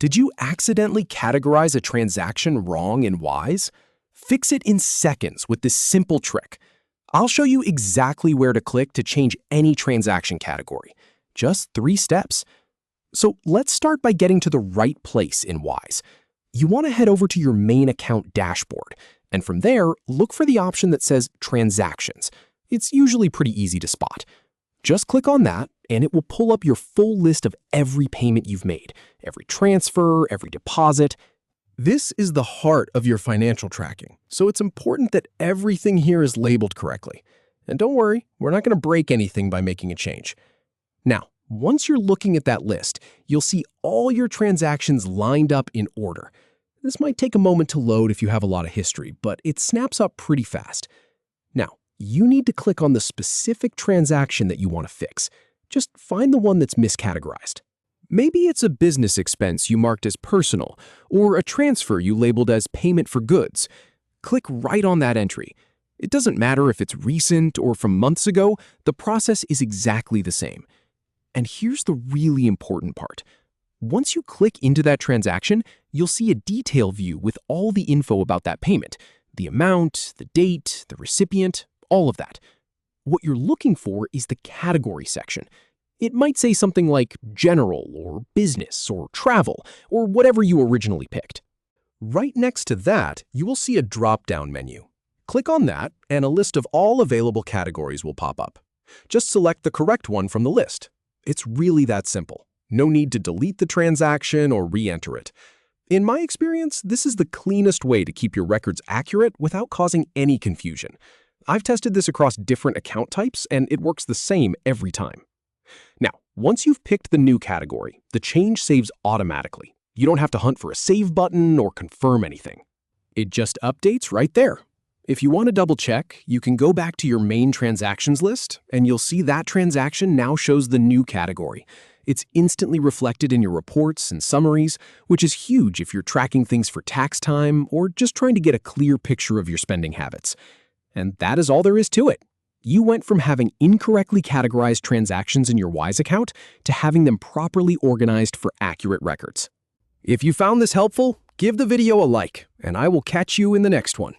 Did you accidentally categorize a transaction wrong in Wise? Fix it in seconds with this simple trick. I'll show you exactly where to click to change any transaction category. Just 3 steps. So let's start by getting to the right place in Wise. You want to head over to your main account dashboard, and from there, look for the option that says Transactions. It's usually pretty easy to spot. Just click on that, and it will pull up your full list of every payment you've made, every transfer, every deposit. This is the heart of your financial tracking, so it's important that everything here is labeled correctly. And don't worry, we're not going to break anything by making a change. Now, once you're looking at that list, you'll see all your transactions lined up in order. This might take a moment to load if you have a lot of history, but it snaps up pretty fast. Now, you need to click on the specific transaction that you want to fix. Just find the one that's miscategorized. Maybe it's a business expense you marked as personal, or a transfer you labeled as payment for goods. Click right on that entry. It doesn't matter if it's recent or from months ago, the process is exactly the same. And here's the really important part. Once you click into that transaction, you'll see a detail view with all the info about that payment, the amount, the date, the recipient, all of that. What you're looking for is the category section. It might say something like general or business or travel or whatever you originally picked. Right next to that, you will see a drop-down menu. Click on that and a list of all available categories will pop up. Just select the correct one from the list. It's really that simple. No need to delete the transaction or re-enter it. In my experience, this is the cleanest way to keep your records accurate without causing any confusion. I've tested this across different account types, and it works the same every time. Now, once you've picked the new category, the change saves automatically. You don't have to hunt for a save button or confirm anything. It just updates right there. If you want to double check, you can go back to your main transactions list, and you'll see that transaction now shows the new category. It's instantly reflected in your reports and summaries, which is huge if you're tracking things for tax time or just trying to get a clear picture of your spending habits. And that is all there is to it. You went from having incorrectly categorized transactions in your Wise account to having them properly organized for accurate records. If you found this helpful, give the video a like, and I will catch you in the next one.